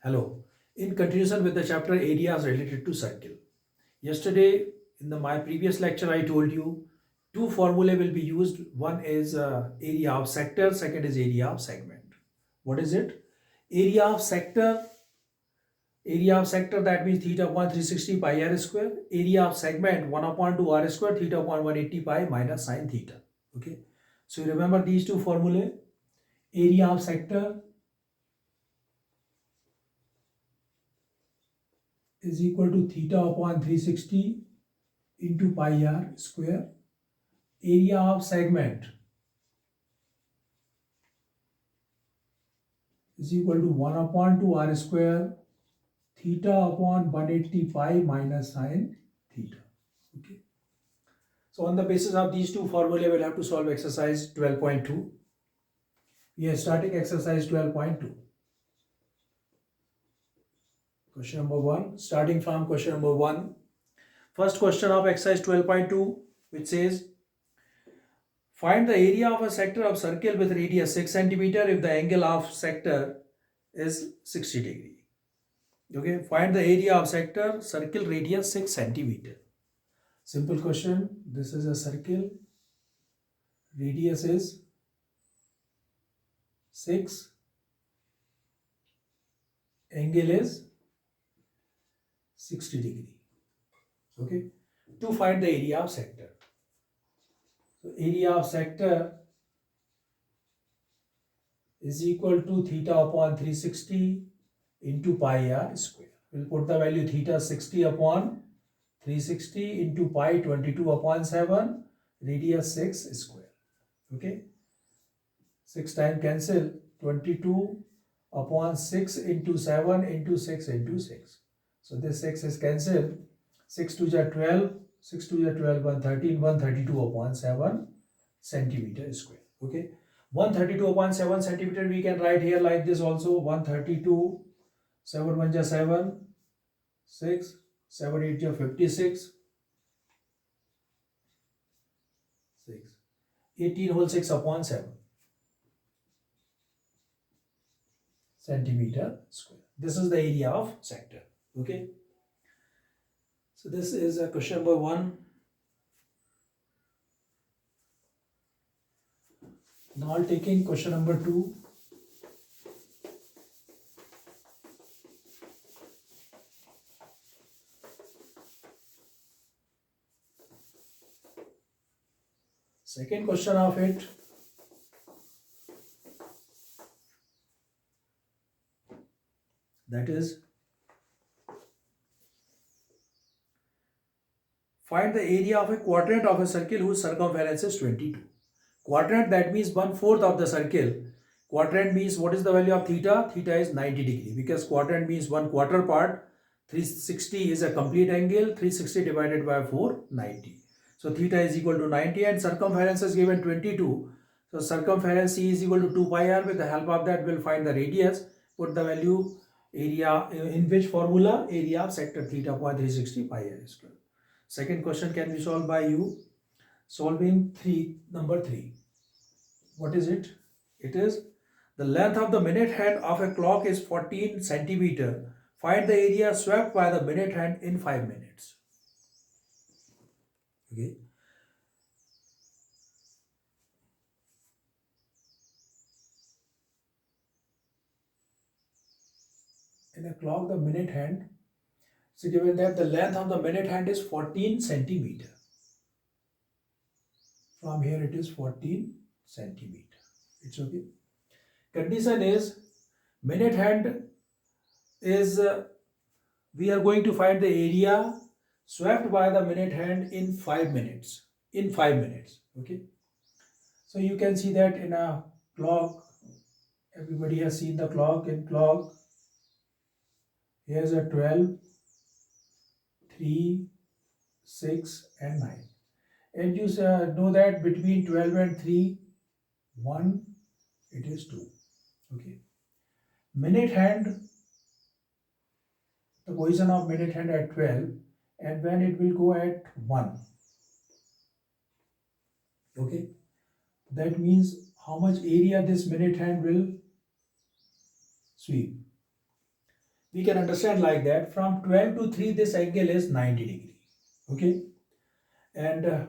Hello. In continuation with the chapter areas related to circle. Yesterday, in my previous lecture, I told you two formulae will be used. One is area of sector, second is area of segment. What is it? Area of sector, that means theta upon 360 pi r square. Area of segment 1 upon 2 r square, theta upon 180 pi minus sine theta. Okay. So you remember these two formulae. Area of sector is equal to theta upon 360 into pi r square. Area of segment is equal to 1 upon 2 r square theta upon 180 pi minus sine theta. Okay. So on the basis of these two formulae, we'll have to solve exercise 12.2. We are starting exercise 12.2. Question number 1. Starting from question number 1. First question of exercise 12.2, which says, find the area of a sector of circle with radius 6 centimeter if the angle of sector is 60 degree. Okay, find the area of sector, circle radius 6 centimeter. Simple question. This is a circle, radius is 6, angle is 60 degree. Okay, to find the area of sector. So area of sector is equal to theta upon 360 into pi r square. We'll put the value theta 60 upon 360 into pi 22 upon 7, radius 6 square. Okay, 6 time cancel, 22 upon 6 into 7 into 6 into 6. So this 6 is cancelled. 6 to the 12, 6 to the 12, 113, 132 upon 7 centimeter square. Okay, 132 upon 7 centimeter we can write here like this also. 132, 7 1 is 7, 6, 7 8 is 56, 6, 18 whole 6 upon 7 centimeter square. This is the area of sector. Okay, so this is question number 1. Now taking question number 2. Second question of it. That is, find the area of a quadrant of a circle whose circumference is 22. Quadrant, that means 1/4 of the circle. Quadrant means what is the value of theta? Theta is 90 degree, because quadrant means 1/4 part. 360 is a complete angle. 360 divided by 4, 90. So theta is equal to 90 and circumference is given 22. So circumference C is equal to 2 pi r. With the help of that, we'll find the radius. Put the value area in which formula? Area of sector theta upon 360 pi r square. Second question can be solved by you. Solving number 3. What is it? It is the length of the minute hand of a clock is 14 centimeter. Find the area swept by the minute hand in 5 minutes. Okay. In a clock, the minute hand, so given that the length of the minute hand is 14 centimeter. From here it is 14 centimeter. It's okay. Condition is minute hand is we are going to find the area swept by the minute hand in 5 minutes. In 5 minutes. Okay. So you can see that in a clock, everybody has seen the clock. In clock, here's a 12, 3, 6 and 9. And you know that between 12 and 3, 1, it is 2. Okay. Minute hand, the position of minute hand at 12, and when it will go at 1. Okay. That means how much area this minute hand will sweep. we can understand like that from 12 to 3 this angle is 90 degree. Okay, and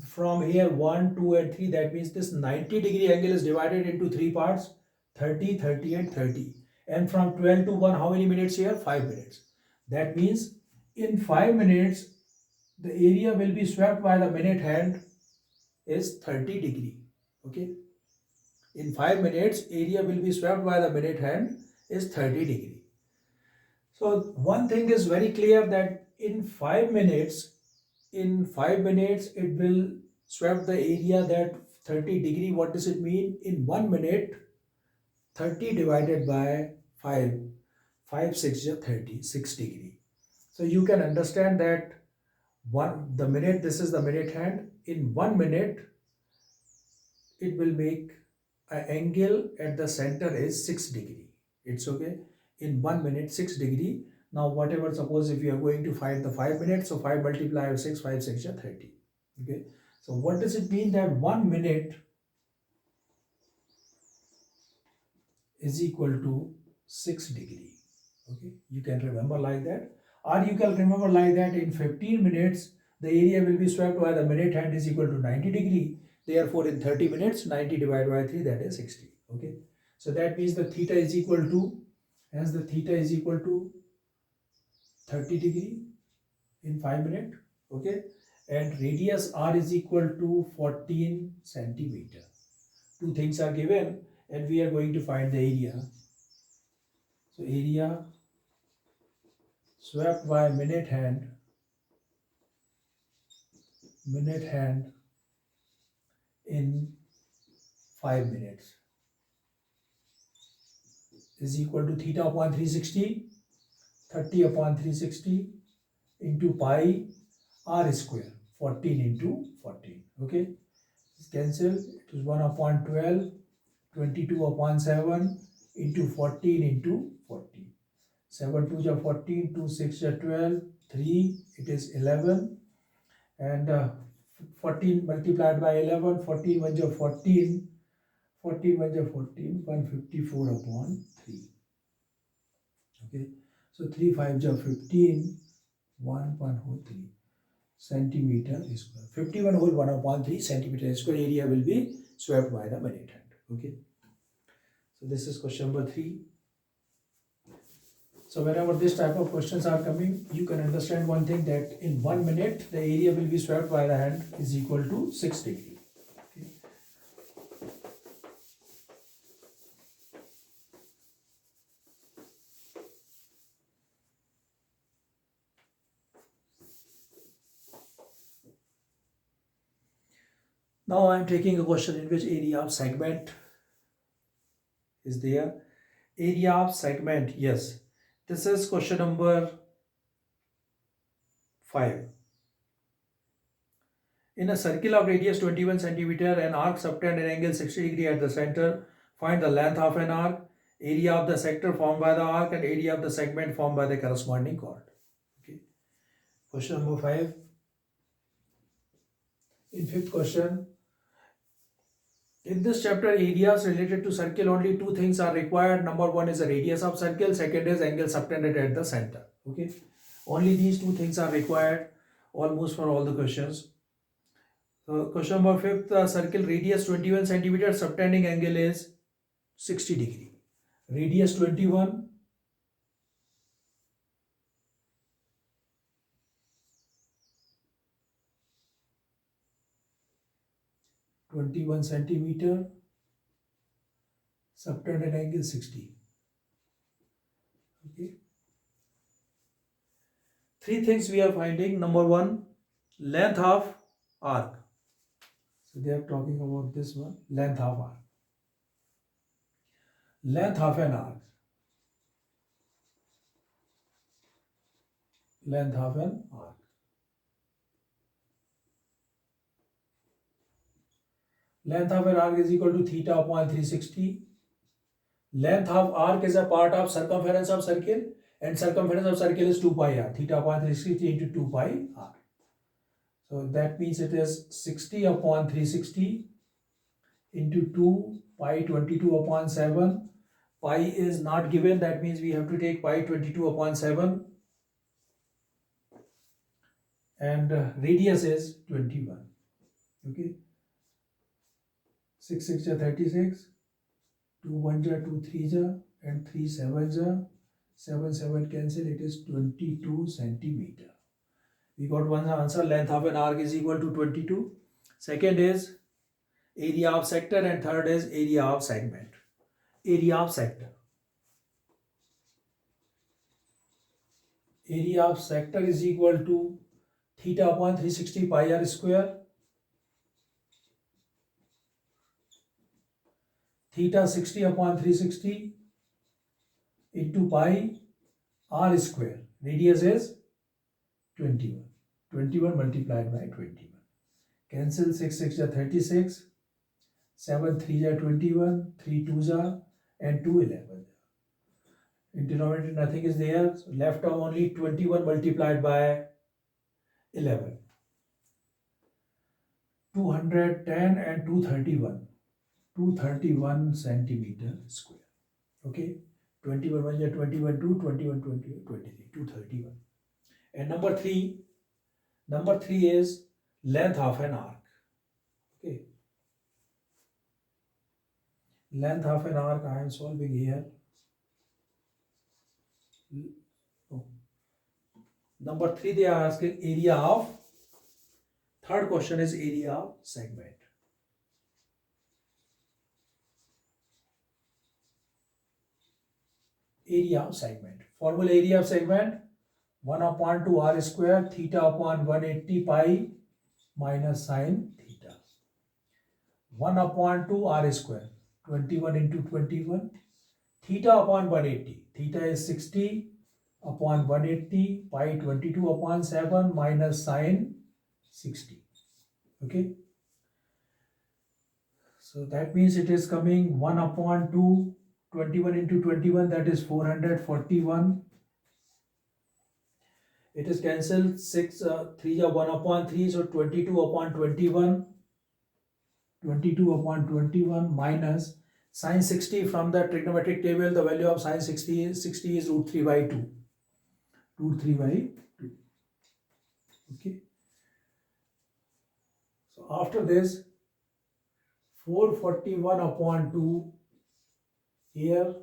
from here 1, 2 and 3, that means this 90 degree angle is divided into three parts, 30, 30 and 30. And from 12 to 1, how many minutes here? 5 minutes. That means in 5 minutes the area will be swept by the minute hand is 30 degree. Okay, in 5 minutes area will be swept by the minute hand is 30 degree. So one thing is very clear that in 5 minutes it will sweep the area that 30 degree. What does it mean? In 1 minute 30 divided by 5, 5 6 is 30, 6 degree. So you can understand that the minute, this is the minute hand, in 1 minute it will make an angle at the center is 6 degree. It's okay, in 1 minute 6 degree. Now whatever, suppose if you are going to find the 5 minutes, so 5 multiplied with 6, 5 6 is 30. Okay, so what does it mean that 1 minute is equal to 6 degree? Okay, you can remember like that, or you can remember like that in 15 minutes the area will be swept by the minute hand is equal to 90 degree. Therefore in 30 minutes 90 divided by 3, that is 60. Okay, so that means the theta is equal to, as the theta is equal to 30 degree in 5 minutes. Okay, and radius r is equal to 14 centimeter. Two things are given and we are going to find the area. So area swept by minute hand in 5 minutes is equal to theta upon 360, 30 upon 360 into pi r square, 14 into 14. Okay, cancel, it is 1 upon 12, 22 upon 7 into 14 into 14. 7 2 is 14, 2 6 is 12, 3 it is 11, and 14 multiplied by 11, 14 1 is 14, 14 1 is 14, 154 upon 3. Okay, so 3 5 is 15, 1 1 whole 3 centimeter square. 51 whole 1 upon 3 centimeter square area will be swept by the minute hand. Okay, so this is question number 3. So whenever this type of questions are coming, you can understand one thing, that in 1 minute the area will be swept by the hand is equal to 6 degree. Okay. Now I am taking a question in which area of segment is there. Area of segment, yes. This is question number 5. In a circle of radius 21 centimeter, an arc subtend an angle 60 degree at the center. Find the length of an arc, area of the sector formed by the arc, and area of the segment formed by the corresponding chord. Okay. Question number 5. In 5th question, in this chapter, areas related to circle, only two things are required. Number 1 is the radius of circle, second is angle subtended at the center. Okay, only these two things are required almost for all the questions. Question number 5, circle radius 21 centimeter, subtending angle is 60 degree. Radius 21, centimeter, subtended angle 60. Okay. 3 things we are finding. Number 1, length of arc. So they are talking about this one, length of arc. Length of an arc. Length of an arc. Length of an arc is equal to theta upon 360. Length of arc is a part of circumference of circle, and circumference of circle is 2 pi r. Theta upon 360 into 2 pi r. So that means it is 60 upon 360 into 2 pi 22 upon 7 Pi is not given, that means we have to take pi 22 upon 7, and radius is 21. Okay, 6 6 ja 36, 2 1 ja 2 3 ja, and 3 7 ja 7 7 cancel, it is 22 centimeter. We got one answer, length of an arc is equal to 22. Second is area of sector, and third is area of segment. Area of sector. Area of sector is equal to theta upon 360 pi r square. Theta 60 upon 360 into pi r square. Radius is 21. 21 multiplied by 21. Cancel 6 6 ja 36. 7 3 ja 21. 3 2 ja and 2 11. In denominator nothing is there. So left term only 21 multiplied by 11. 210 and 231. 231 centimeter square. Okay. 21 1 ja 21 2, 21 20 23. 231. And number 3. Number 3 is length of an arc. Okay. Length of an arc I am solving here. Oh. Number 3 they are asking area of. Third question is area of segment. Area of segment. Formula area of segment 1 upon 2 r square theta upon 180 pi minus sine theta. 1 upon 2 r square 21 into 21 theta upon 180. Theta is 60 upon 180 pi 22 upon 7 minus sine 60. Okay. So that means it is coming 1 upon 2, 21 into 21, that is 441. It is cancelled 6, 3 are 1 upon 3, so 22 upon 21. 22 upon 21 minus sine 60 from the trigonometric table, the value of sine 60 is root 3 by 2. Root 3 by 2. Okay. So after this, 441 upon 2, here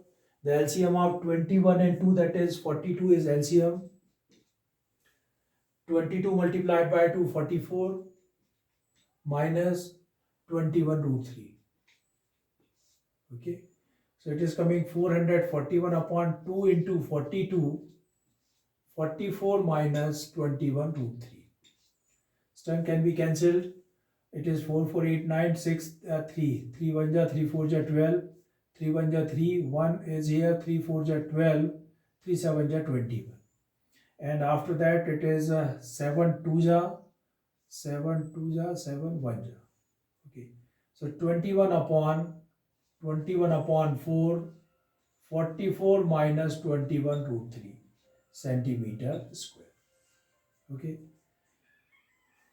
the LCM of 21 and 2, that is 42 is LCM. 22 multiplied by 2, 44 minus 21 root 3. Okay. So it is coming 441 upon 2 into 42, 44 minus 21 root 3. Term can be cancelled. It is 4 4 8 9 6 3. 3 1 ja 3 4 ja 12. 3 1 ja 3. 1 is here. 3 4 ja 12. 3 7 ja 21. And after that it is 7 2 ja 7 2 ja 7 1 ja. Okay. So 21 upon 4, 44 minus 21 root 3 centimeter square. Okay.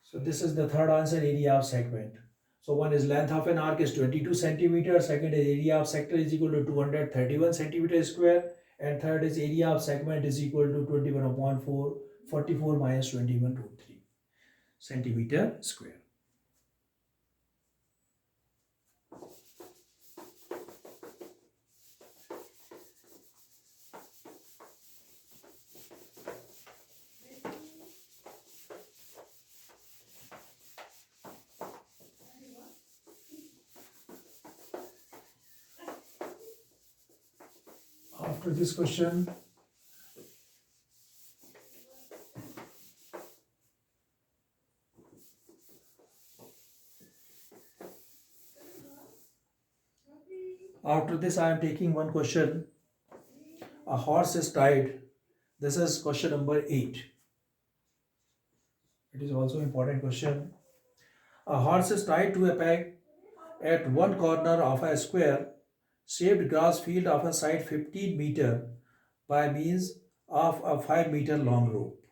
So this is the third answer, area of segment. So one is length of an arc is 22 centimeters. Second is area of sector is equal to 231 centimeters square. And third is area of segment is equal to 21 upon 4, 44 minus 21 root 3 centimeter square. After this question, I am taking one question. A horse is tied. This is question number 8. It is also important question. A horse is tied to a peg at one corner of a square shaped grass field of a side 15 meter by means of a 5 meter long rope.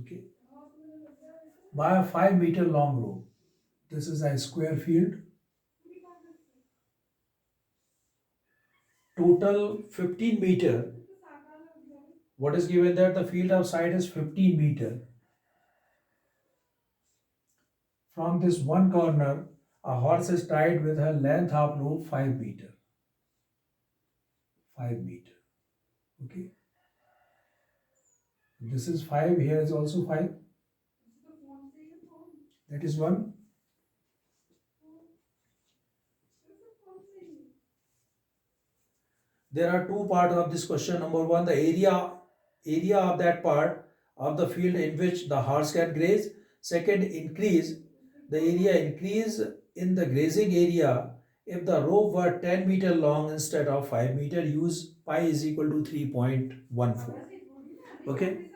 Okay. By a 5 meter long rope. This is a square field. total 15 meter. What is given that the field of sight is 15 meter. From this one corner, a horse is tied with a length of rope 5 meter. 5 meter. Okay. This is 5. Here is also 5. That is 1. There are two parts of this question. Number one, the area of that part of the field in which the horse can graze. Second, increase the area increase in the grazing area. If the rope were 10 meter long instead of 5 meter, use pi is equal to 3.14. Okay,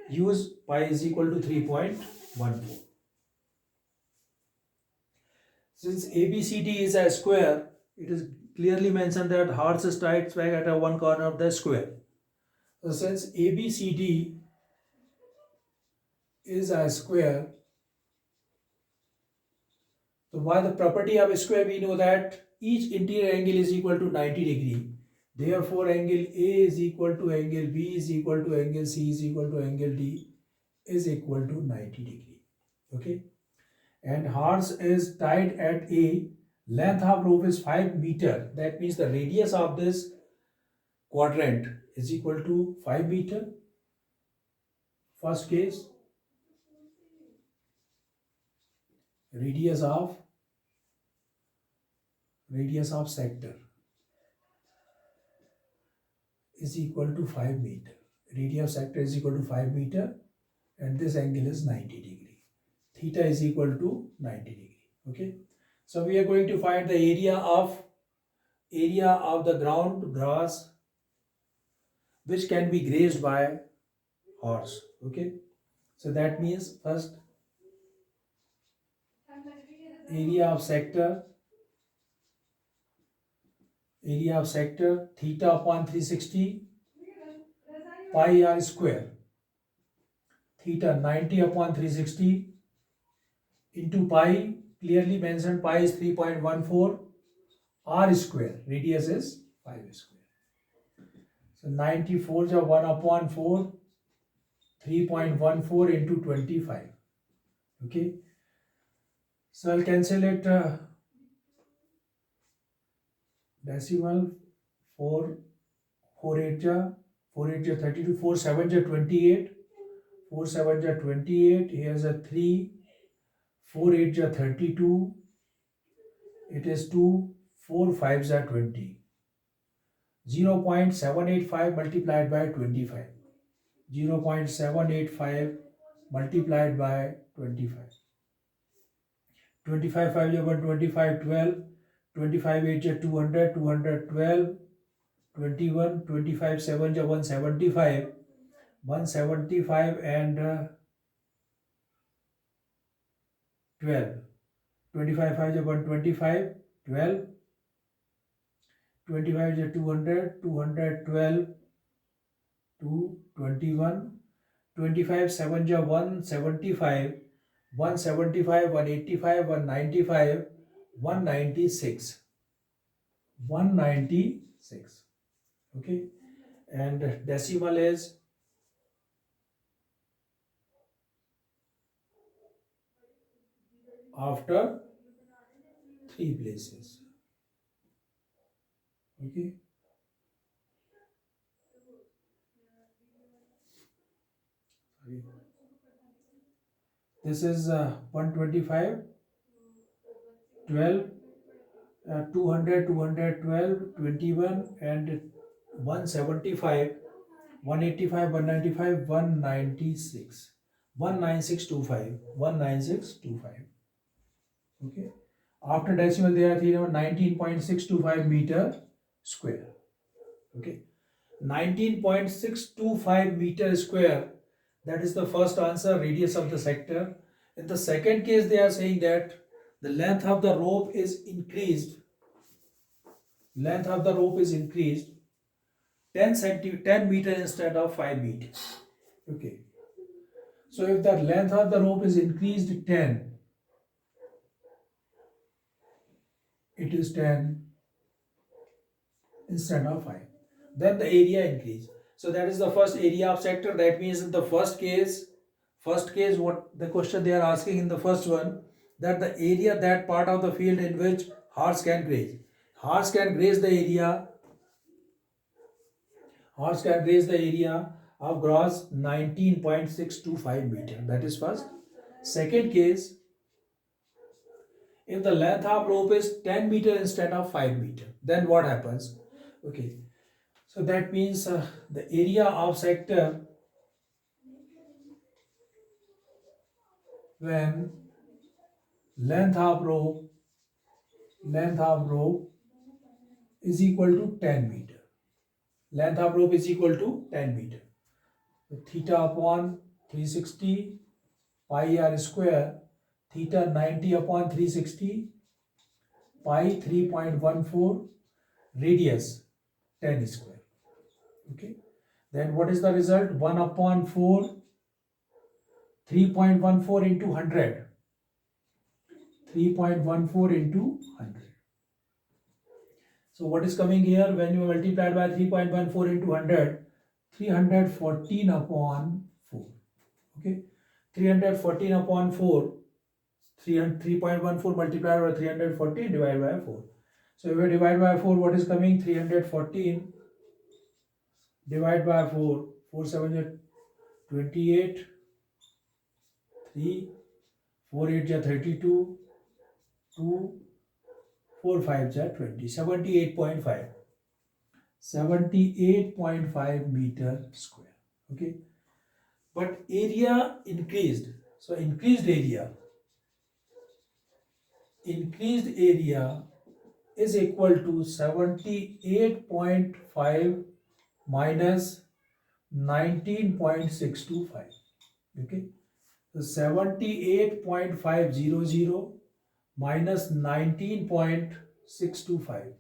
use pi is equal to 3.14. Since ABCD is a square, it is clearly mentioned that horse is tied back at a one corner of the square. So since ABCD is a square, so by the property of a square we know that each interior angle is equal to 90 degree. Therefore angle A is equal to angle B is equal to angle C is equal to angle D is equal to 90 degree. Okay. And horse is tied at A. Length of rope is 5 meter. That means the radius of this quadrant is equal to 5 meter. First case, radius of sector is equal to 5 meter. Radius of sector is equal to 5 meter and this angle is 90 degree. Theta is equal to 90 degree. Okay. So we are going to find the area of the ground grass which can be grazed by horse. Okay. So that means first area of sector theta upon 360 pi r square. Theta 90 upon 360 into pi, clearly mentioned pi is 3.14, r square, radius is 5 square. So 94 is 1 upon 4, 3.14 into 25. Okay. So I'll cancel it decimal 4 8 ja 32, 4 7 ja 28, 4 7 ja 28, here's a 3, 4 8 ja 32, it is 2, 4 5 ja 20, 0.785 multiplied by 25, 0.785 multiplied by 25, 25 5 ja 125, 12, 25 8 ja 200, 212, 21, 25 7 ja 175, 175 and 12, 25 5 ja 125, 12, 25 ja 200, 212, 2, 21, 25 7 ja 175, 175, 185, 195, 196, 196. Okay, and decimal is after 3 places. Okay. Sorry. This is 125, 12, 200, 212, 21 and 175, 185, 195, 196, 19625, 19625. Okay. After decimal there are 3 number 19.625 meter square. Okay. 19.625 meter square, that is the first answer, radius of the sector. In the second case they are saying that the length of the rope is increased, 10 meter instead of 5 meters. Okay, so if the length of the rope is increased 10, it is 10, instead of 5. Then the area increase. So that is the first area of sector. That means in the first case what the question they are asking in the first one, that the area, that part of the field in which horse can graze. Horse can graze the area, horse can graze the area of gross 19.625 meter. That is first. Second case, if the length of rope is 10 meter instead of 5 meter, then what happens? Okay, so that means the area of sector when length of rope is equal to 10 meter. Length of rope is equal to 10 meter. So theta upon 360 pi r square, theta 90 upon 360 pi 3.14, radius 10 square. Okay, then what is the result? 1 upon 4, 3.14 into 100, 3.14 into 100. So what is coming here when you multiply by 3.14 into 100? 314 upon 4. Okay, 314 upon 4, 3.14 multiplied by 314 divided by 4. So if we divide by 4, what is coming? 314 divided by 4, 4 7 is 28, 3, 4 8 is 32, 2, 4 5 is 20, 78.5. 78.5 meter square. Okay, but area increased. So increased area is equal to 78.5 minus 19.625. Okay, so 78.500 minus 19.625.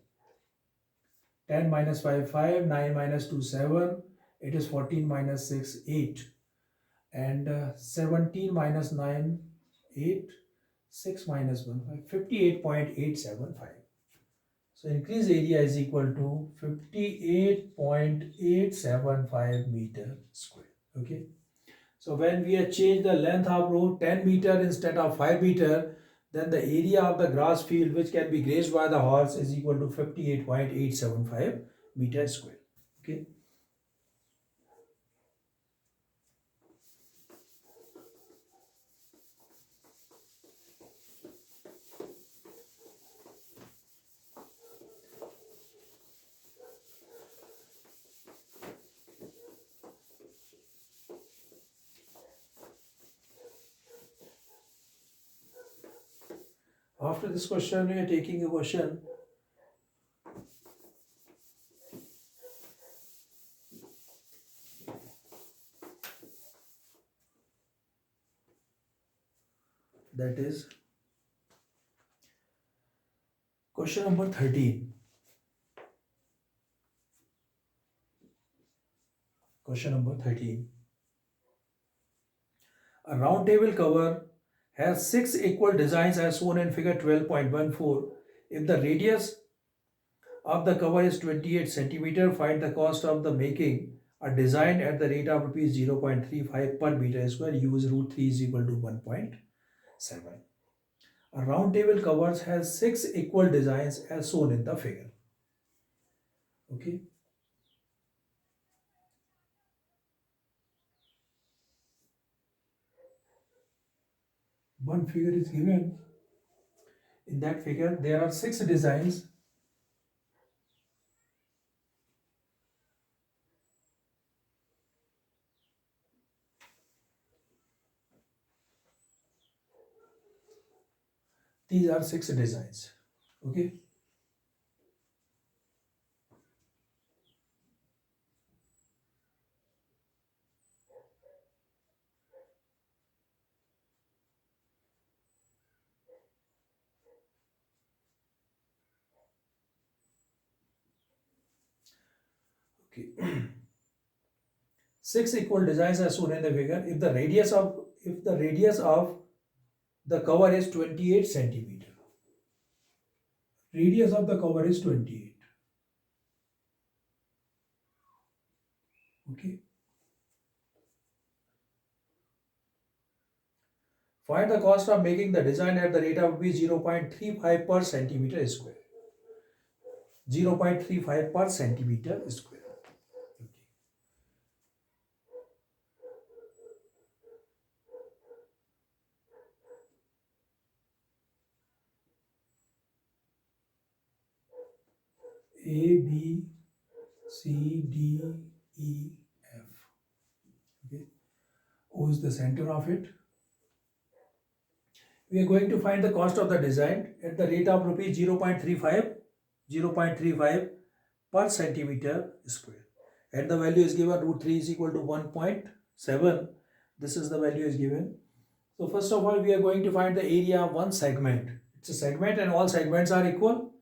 10 minus 5 5, 9 minus 2 7, it is 14 minus 6 8, and 17 minus 9 8, 6 minus 1 5, 58.875. So increased area is equal to 58.875 meter square. Okay, so when we have changed the length of rope 10 meter instead of 5 meter, then the area of the grass field which can be grazed by the horse is equal to 58.875 meter square. Okay, after this question we are taking a question. That is question number 13. Question number 13. A round table cover has 6 equal designs as shown in figure 12.14. If the radius of the cover is 28 centimeter, find the cost of the making a design at the rate of rupees 0.35 per meter square. Use root 3 is equal to 1.7. A round table covers has 6 equal designs as shown in the figure. Okay. One figure is given. In that figure, there are 6 designs. These are 6 designs. Okay. Okay. 6 equal designs are shown in the figure. If the radius of the cover is 28 centimeter. Radius of the cover is 28. Find the cost of making the design at the rate of 0.35 per centimeter square. 0.35 per centimeter square. A, B, C, D, E, F. Okay. O is the center of it. We are going to find the cost of the design at the rate of rupees 0.35 per centimeter square. And the value is given root 3 is equal to 1.7. This is the value is given. So first of all, we are going to find the area of one segment. It's a segment and all segments are equal.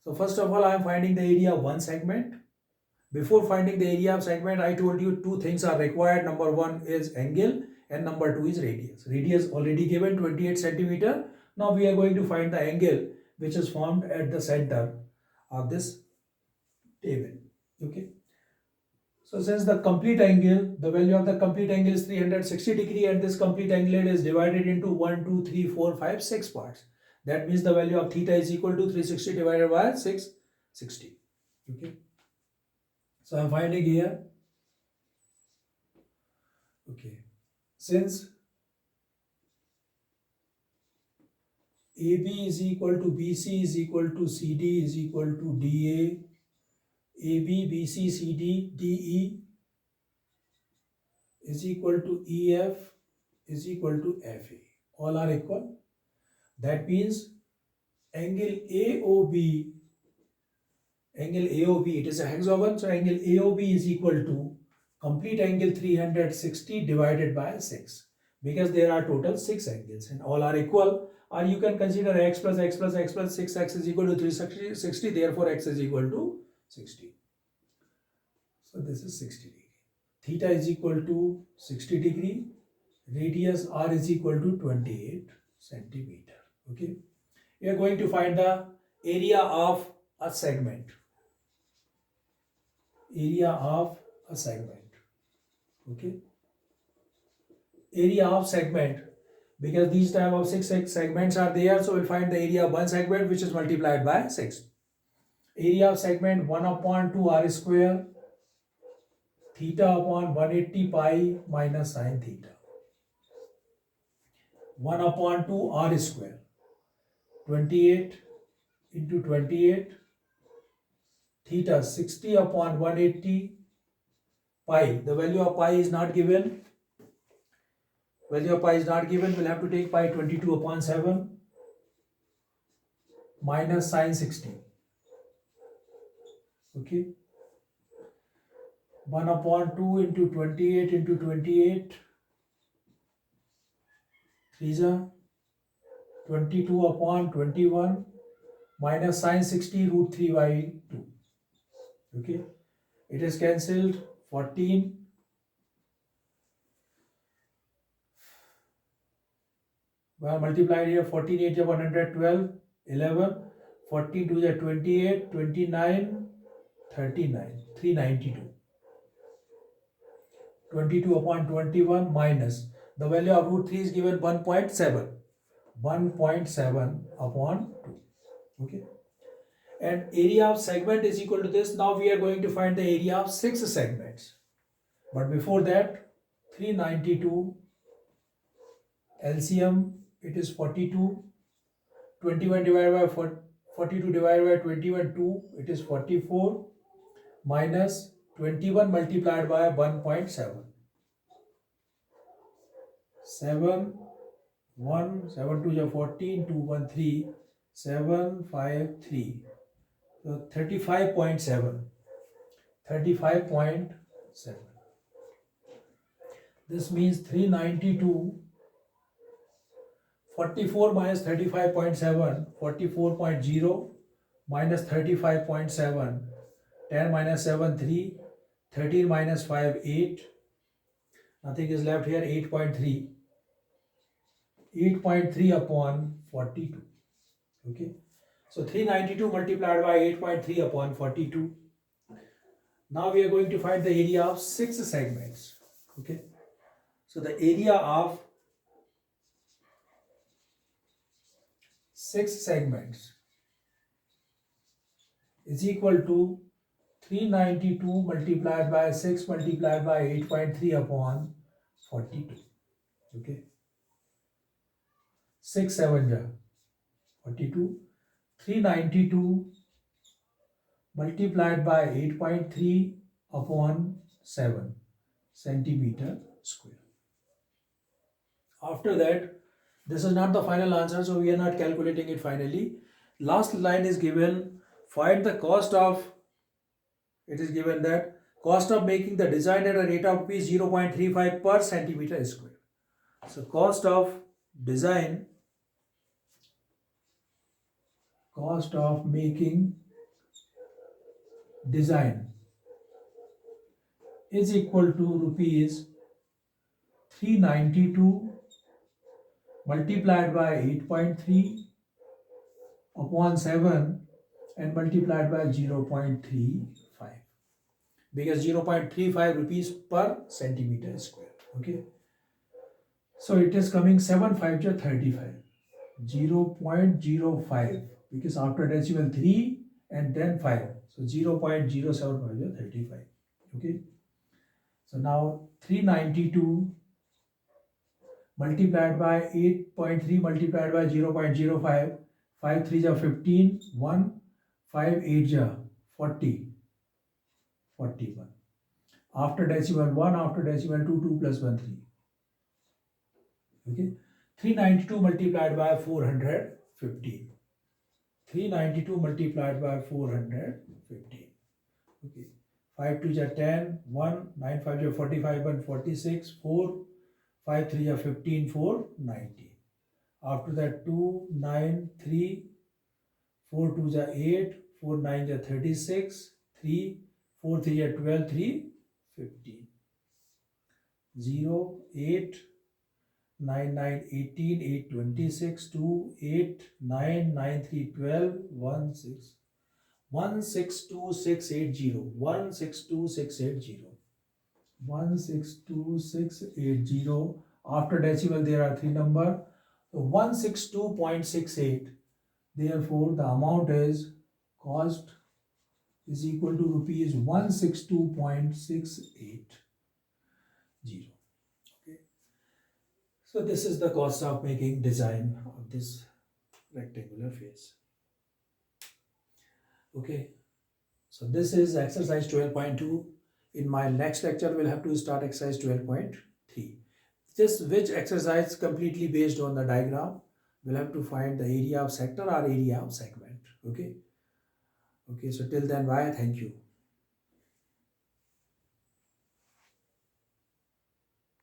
So first of all, I am finding the area of one segment. Before finding the area of segment, I told you two things are required. Number one is angle and number two is radius. Radius already given 28 centimeter. Now we are going to find the angle which is formed at the center of this table. Okay. So since the complete angle, the value of the complete angle is 360 degree and this complete angle is divided into 1, 2, 3, 4, 5, 6 parts. That means the value of theta is equal to 360 divided by 660. Okay. So I am finding here. Okay. Since AB is equal to BC is equal to CD is equal to DA, AB, BC, CD, DE is equal to EF is equal to FA. All are equal. That means angle AOB, it is a hexagon, so angle AOB is equal to complete angle 360 divided by 6, because there are total 6 angles and all are equal. Or you can consider x plus x plus x plus 6x is equal to 360, therefore x is equal to 60. So this is 60 degree. Theta is equal to 60 degree. Radius r is equal to 28 centimeter. Okay. We are going to find the area of a segment. Area of a segment. Okay. Area of segment, because these type of 6 segments are there, so we find the area of one segment which is multiplied by 6. Area of segment 1 upon 2 r square theta upon 180 pi minus sine theta. 1 upon 2 r square, 28 into 28, theta 60 upon 180 pi. The value of pi is not given. Value of pi is not given. We'll have to take pi 22 upon 7 minus sine 60. Okay. 1 upon 2 into 28 into 28. 3 22 upon 21 minus sine 60 root 3 by 2. Okay. It is cancelled. 14. Well, multiplied here, 14 8 is 112, 11, 14 2 is 28, 29, 39, 392. 22 upon 21 minus, the value of root 3 is given 1.7. 1.7 upon 2. Okay. And area of segment is equal to this. Now we are going to find the area of 6 segments. But before that, 392 LCM, it is 42. 21 divided by 42 divided by 21, 2, it is 44 minus 21 multiplied by 1.7. 7, 1, 7 2 is 14, 2 1 3, 7 5 3. So 35.7. 35.7. This means 392. 44 minus 35.7, 44.0 minus 35.7, 10 minus 7, 3, 13 minus 5, 8, nothing is left here, 8.3, 8.3 upon 42, okay. So 392 multiplied by 8.3 upon 42. Now we are going to find the area of 6 segments, okay. So the area of 6 segments is equal to 392 multiplied by 6 multiplied by 8.3 upon 42. Okay. 6 7 ja 42. 392 multiplied by 8.3 upon 7 centimeter square. After that, this is not the final answer, so we are not calculating it finally. Last line is given, find the cost of, it is given that cost of making the design at a rate of rupees 0.35 per centimeter square. So cost of making design is equal to rupees 392 multiplied by 8.3 upon 7 and multiplied by 0.35, because 0.35 rupees per centimeter square. Okay, so it is coming 7 5 ja 35, 0.05, because after decimal 3 and then 5, so 0.075 ja 35. Okay, so now 392 multiplied by 8.3 multiplied by 0.05, 5 3 ja 15, 1, 5 8 ja 40, 41. After decimal 1, after decimal 2, 2 plus 1 3. Okay, 392 multiplied by 415. 392 multiplied by 415. Okay, 5 2 ja 10, 1, 9 5 ja 45, 1 46, 4, 5 3 ja 15, 4 90. After that 2, 9, 3, 4 2 ja 8, 4 9 ja 36, 3, 4 3 ja 12, 3 15. 0, 8, 9 9 18, 8 26, 2 8 9 9 3 12, 1 6 162680, 162680, 162680. After decimal there are 3 numbers, so 162.68. Therefore the amount is cost is equal to rupees 162.680. Okay, so this is the cost of making design of this rectangular face. Okay, so this is exercise 12.2. In my next lecture we'll have to start exercise 12.3. This which exercise completely based on the diagram. We'll have to find the area of sector or area of segment. Okay, so till then, bye, thank you.